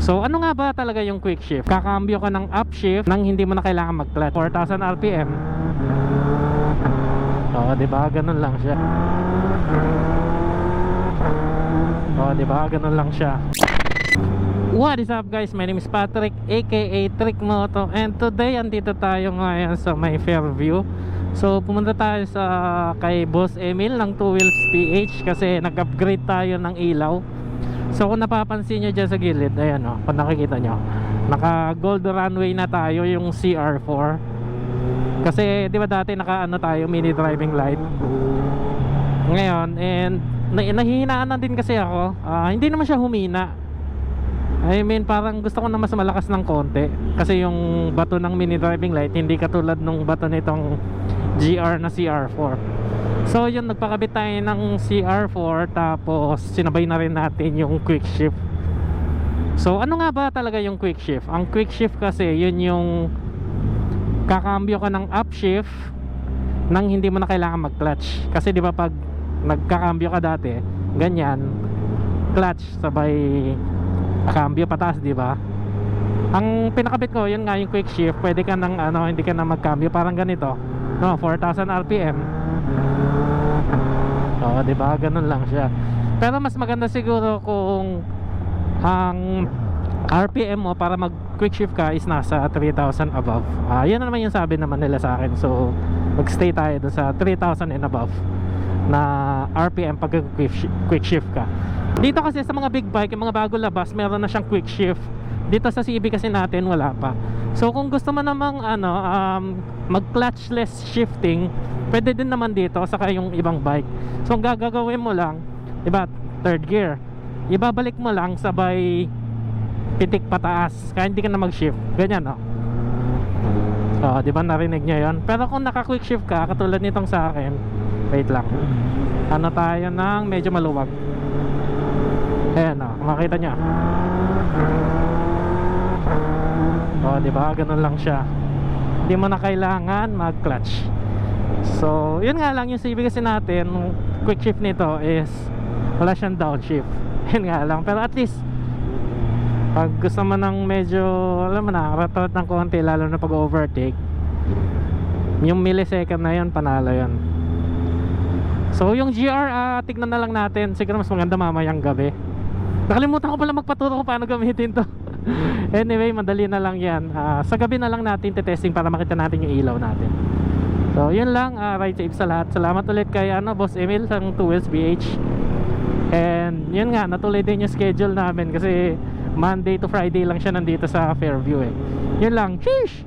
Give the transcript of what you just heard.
So ano nga ba talaga yung quick shift? Kakambyo ka ng upshift nang hindi mo na kailangan mag-clutch. 4,000 RPM. Oo, diba? Ganun lang siya. Oo, diba? Ganun lang siya. What is up guys? My name is Patrick aka Trick Moto, and today andito tayo ngayon sa may Fairview. So pumunta tayo sa kay Boss Emil ng Two Wheels PH kasi nag-upgrade tayo ng ilaw. So kung napapansin nyo dyan sa gilid, ayan o, kung nakikita nyo, naka gold runway na tayo, yung CR4. Kasi di ba dati naka ano tayo, mini driving light. Ngayon, and nahihinaan na din kasi ako. Hindi naman siya humina. I mean, parang gusto ko na mas malakas ng konti. Kasi yung bato ng mini driving light hindi katulad nung bato nitong GR na CR4. So yun, nagpakabit tayo ng CR4, tapos sinabay na rin natin yung quick shift. So ano nga ba talaga yung quick shift? Ang quick shift kasi yun yung kakambyo ka ng upshift nang hindi mo na kailangan mag-clutch. Kasi di ba pag nagkakambyo ka dati, ganyan, clutch sabay cambio pataas, di ba? Ang pinakabit ko, yun nga yung quick shift. Pwede ka nang ano, hindi ka na mag-cambio, parang ganito. No, 4,000 RPM. Oo, di ba? Ganun lang siya. Pero mas maganda siguro kung ang RPM mo para mag quick shift ka is nasa 3,000 above. Yan naman yung sabi naman nila sa akin. So mag-stay tayo dun sa 3,000 and above na RPM pag quick shift ka. Dito kasi sa mga big bike, yung mga bago labas, meron na siyang quick shift. Dito sa CB kasi natin wala pa. So kung gusto mo namang ano, mag clutchless shifting, pwede din naman dito saka yung ibang bike. So ang gagawin mo lang, diba, third gear, ibabalik mo lang sabay pitik pataas, kaya hindi ka na mag-shift. Ganyan, no? Oh, diba narinig nyo yun? Pero kung naka quick shift ka, katulad nitong sa akin, wait lang, ano tayo ng medyo maluwag. Ayan, o, makita nyo. O, diba? Ganun lang siya. Hindi mo na kailangan mag-clutch. So, yun nga lang yung CB kasi natin, quick shift nito is wala siyang downshift. Yun nga lang. Pero at least pag gusto mo ng medyo, alam mo na, rat-rat ng konti, lalo na pag overtake, yung millisecond na yun, panalo yun. So, yung GR, tignan na lang natin. Siguro mas maganda mamayang gabi. Nakalimutan ko pala magpaturo kung paano gamitin to. Anyway, madali na lang yan. Sa gabi na lang natin testing para makita natin yung ilaw natin. So yun lang, ride safe sa lahat. Salamat ulit kay Boss Emil sa Two Wheels BH. And yun nga, natuloy din yung schedule namin kasi Monday to Friday lang siya nandito sa Fairview eh. Yun lang, sheesh!